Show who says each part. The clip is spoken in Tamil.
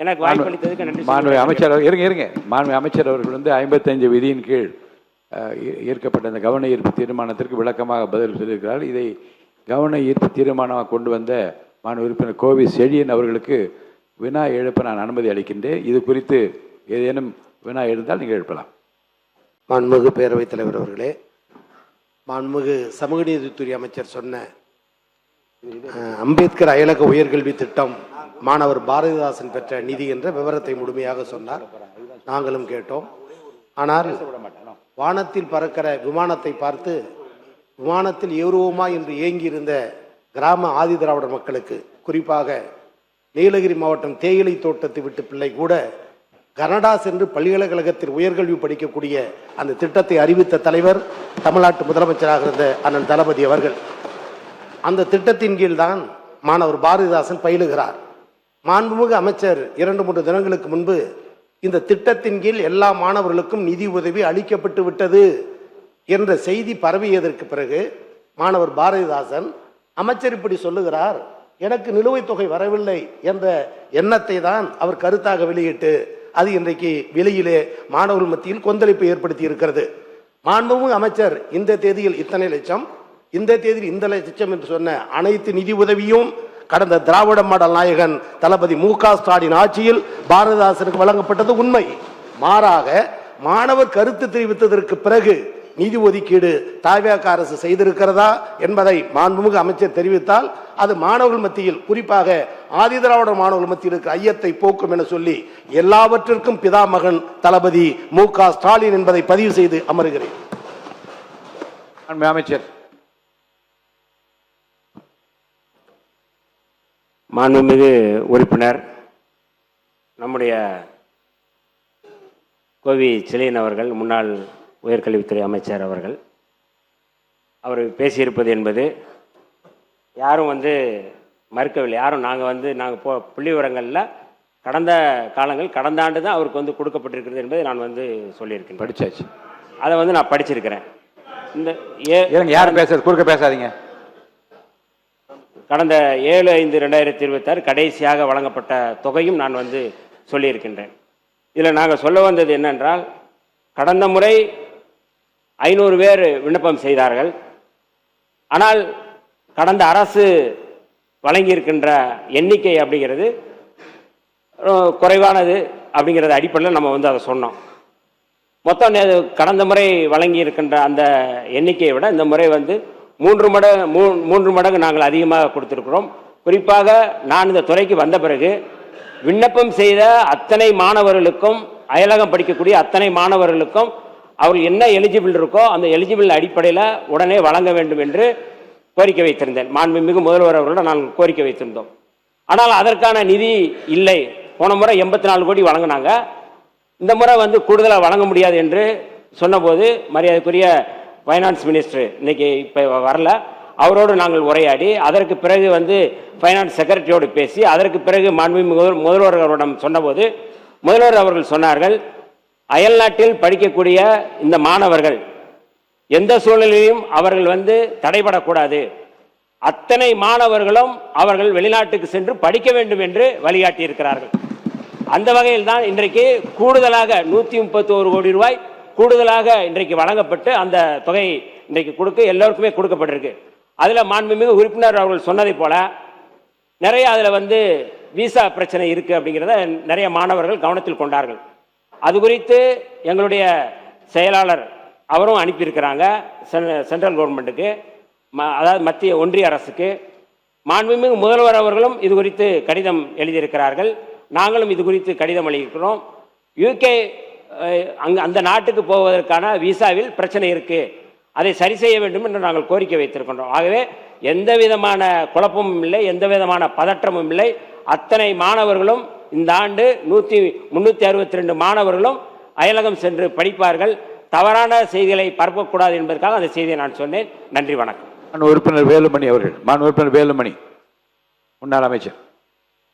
Speaker 1: எனக்கு வாய்ப்பளித்ததுக்கு நன்றி.
Speaker 2: மாண்புமிகு அமைச்சர் இருங்க மாண்புமிகு அமைச்சர் அவர்கள் வந்து 55 விதியின் கீழ் ஈர்க்கப்பட்ட இந்த கவன ஈர்ப்பு தீர்மானத்திற்கு விளக்கமாக பதில் சொல்லியிருக்கிறார். இதை கவன ஈர்ப்பு தீர்மானமாக கொண்டு வந்த மாண்பு உறுப்பினர் கோவி செழியன் அவர்களுக்கு வினா எழுப்ப நான் அனுமதி அளிக்கின்றேன். இது குறித்து ஏதேனும் வினா எழுந்தால் நீங்கள் எழுப்பலாம்.
Speaker 3: மாண்புமிகு பேரவைத் தலைவர் அவர்களே, மாண்புமிகு சமூக நீதித்துறை அமைச்சர் சொன்ன அம்பேத்கர் அயலக உயர்கல்வி திட்டம் மாணவர் பாரதிதாசன் பெற்ற நிதி என்ற விவரத்தை முழுமையாக சொன்னார். நாங்களும் கேட்டோம். ஆனால் வானத்தில் பறக்கிற விமானத்தை பார்த்து விமானத்தில் ஏறுவோமா என்று ஏங்கியிருந்த கிராம ஆதி திராவிட மக்களுக்கு, குறிப்பாக நீலகிரி மாவட்டம் தேயிலை தோட்டத்தை விட்டு பிள்ளை கூட கனடா சென்று பல்கலைக்கழகத்தில் உயர்கல்வி படிக்கக்கூடிய அந்த திட்டத்தை அறிவித்த தலைவர் தமிழ்நாட்டு முதலமைச்சராக இருந்த அண்ணன் தளபதி அவர்கள். அந்த திட்டத்தின் கீழ் தான் மாணவர் பாரதிதாசன் பயிலுகிறார். மாண்புமிகு அமைச்சர் 2-3 தினங்களுக்கு முன்பு இந்த திட்டத்தின் கீழ் எல்லா மாணவர்களுக்கும் நிதி உதவி அளிக்கப்பட்டு விட்டது என்ற செய்தி பரவியதற்கு பிறகு மாணவர் பாரதிதாசன், அமைச்சர் இப்படி சொல்லுகிறார், எனக்கு நிலுவைத் தொகை வரவில்லை என்ற எண்ணத்தை தான் அவர் கருத்தாக வெளியிட்டு அது இன்றைக்கு வெளியிலே மாணவர்கள் மத்தியில் கொந்தளிப்பை ஏற்படுத்தி இருக்கிறது. மாண்புமிகு அமைச்சர் இந்த தேதியில் இத்தனை லட்சம், இந்த தேதியில் இந்த லட்சம் என்று சொன்ன அனைத்து நிதி உதவியும் கடந்த திராவிட மாடல் நாயகன் தளபதி மு.க. ஸ்டாலின் ஆட்சியில் பாரதிதாசனுக்கு வழங்கப்பட்டது உண்மை. மாறாக மாணவர் கருத்து தெரிவித்ததற்கு பிறகு நிதி ஒதுக்கீடு தாவேக அரசு செய்திருக்கிறதா என்பதை மாண்புமிகு அமைச்சர் தெரிவித்தால் அது மாணவர்கள் மத்தியில், குறிப்பாக ஆதி திராவிட மாணவர்கள் மத்தியில் இருக்கிற ஐயத்தை போக்கும் என சொல்லி எல்லாவற்றிற்கும் பிதாமகன் தளபதி மு.க. ஸ்டாலின் என்பதை பதிவு செய்து அமர்கிறேன்.
Speaker 2: அமைச்சர்.
Speaker 1: மாண்புமிகு உறுப்பினர் நம்முடைய கோவி செழியன் அவர்கள், முன்னாள் உயர்கல்வித்துறை அமைச்சர் அவர்கள், அவர் பேசியிருப்பது என்பது யாரும் மறுக்கவில்லை. யாரும் நாங்கள் புள்ளி விவரங்களில் கடந்த காலங்கள், கடந்த ஆண்டு தான் அவருக்கு கொடுக்கப்பட்டிருக்கிறது என்பதை நான் சொல்லியிருக்கேன்.
Speaker 2: படிச்சாச்சு.
Speaker 1: அதை நான் படிச்சிருக்கிறேன். இந்த
Speaker 2: யாரும் பேசுறது குறுக்க பேசாதீங்க.
Speaker 1: கடந்த 7/5/2026 கடைசியாக வழங்கப்பட்ட தொகையும் நான் சொல்லியிருக்கின்றேன். இதில் நாங்கள் சொல்ல வந்தது என்னென்றால், கடந்த முறை 500 பேர் விண்ணப்பம் செய்தார்கள். ஆனால் கடந்த அரசு வழங்கியிருக்கின்ற எண்ணிக்கை அப்படிங்கிறது குறைவானது அப்படிங்கிறது அடிப்படையில் நம்ம அதை சொன்னோம். மொத்தம் கடந்த முறை வழங்கியிருக்கின்ற அந்த எண்ணிக்கையை விட இந்த முறை 3 மடங்கு நாங்கள் அதிகமாக கொடுத்திருக்கிறோம். குறிப்பாக நான் இந்த துறைக்கு வந்த பிறகு விண்ணப்பம் செய்த அத்தனை மாணவர்களுக்கும், அயலகம் படிக்கக்கூடிய அத்தனை மாணவர்களுக்கும் அவர்கள் என்ன எலிஜிபிள் இருக்கோ அந்த எலிஜிபிள் அடிப்படையில் உடனே வழங்க வேண்டும் என்று கோரிக்கை வைத்திருந்தேன். மாண்புமிகு முதல்வர் அவர்களோட நான் கோரிக்கை வைத்திருந்தோம். ஆனால் அதற்கான நிதி இல்லை. போன முறை 84 கோடி வழங்கினாங்க. இந்த முறை கூடுதலாக வழங்க முடியாது என்று சொன்னபோது மரியாதைக்குரிய ஃபைனான்ஸ் மினிஸ்டர் இன்னைக்கு இப்போ வரல, அவரோடு நாங்கள் உரையாடி அதற்கு பிறகு ஃபைனான்ஸ் செக்ரட்டரியோடு பேசி அதற்கு பிறகு மாண்புமிகு முதல்வர் அவரிடம் சொன்னபோது முதல்வர் அவர்கள் சொன்னார்கள், அயல்நாட்டில் படிக்கக்கூடிய இந்த மாணவர்கள் எந்த சூழ்நிலையிலும் அவர்கள் தடைபடக்கூடாது, அத்தனை மாணவர்களும் அவர்கள் வெளிநாட்டுக்கு சென்று படிக்க வேண்டும் என்று வழிகாட்டி இருக்கிறார்கள். அந்த வகையில் தான் இன்றைக்கு கூடுதலாக 131 கோடி ரூபாய் கூடுதலாக இன்றைக்கு வழங்கப்பட்டு அந்த தொகை இன்றைக்கு எல்லோருக்குமே கொடுக்கப்பட்டிருக்கு. அதில் மாண்புமிகு உறுப்பினர் அவர்கள் சொன்னதை போல நிறைய அதில் விசா பிரச்சனை இருக்குது அப்படிங்கிறத நிறைய மாணவர்கள் கவனத்தில் கொண்டார்கள். அது குறித்து எங்களுடைய செயலாளர் அவரும் அனுப்பியிருக்கிறாங்க சென்ட்ரல் கவர்மெண்ட்டுக்கு, அதாவது மத்திய ஒன்றிய அரசுக்கு. மாண்புமிகு முதல்வர் அவர்களும் இது குறித்து கடிதம் எழுதியிருக்கிறார்கள். நாங்களும் இது குறித்து கடிதம் எழுதியிருக்கிறோம். யூகே அந்த நாட்டுக்கு போவதற்கான விசாவில் பிரச்சனை இருக்குது, அதை சரி செய்ய வேண்டும் என்று நாங்கள் கோரிக்கை வைத்திருக்கின்றோம். ஆகவே எந்த விதமான குழப்பமும் இல்லை, எந்த விதமான பதற்றமும் இல்லை. அத்தனை மாணவர்களும் இந்த ஆண்டு 362 மாணவர்களும் அயலகம் சென்று படிப்பார்கள். தவறான செய்திகளை பரப்பக்கூடாது என்பதற்காக அந்த செய்தியை நான் சொன்னேன். நன்றி, வணக்கம்.
Speaker 2: உறுப்பினர் வேலுமணி அவர்கள். உறுப்பினர் வேலுமணி, முன்னாள் அமைச்சர்.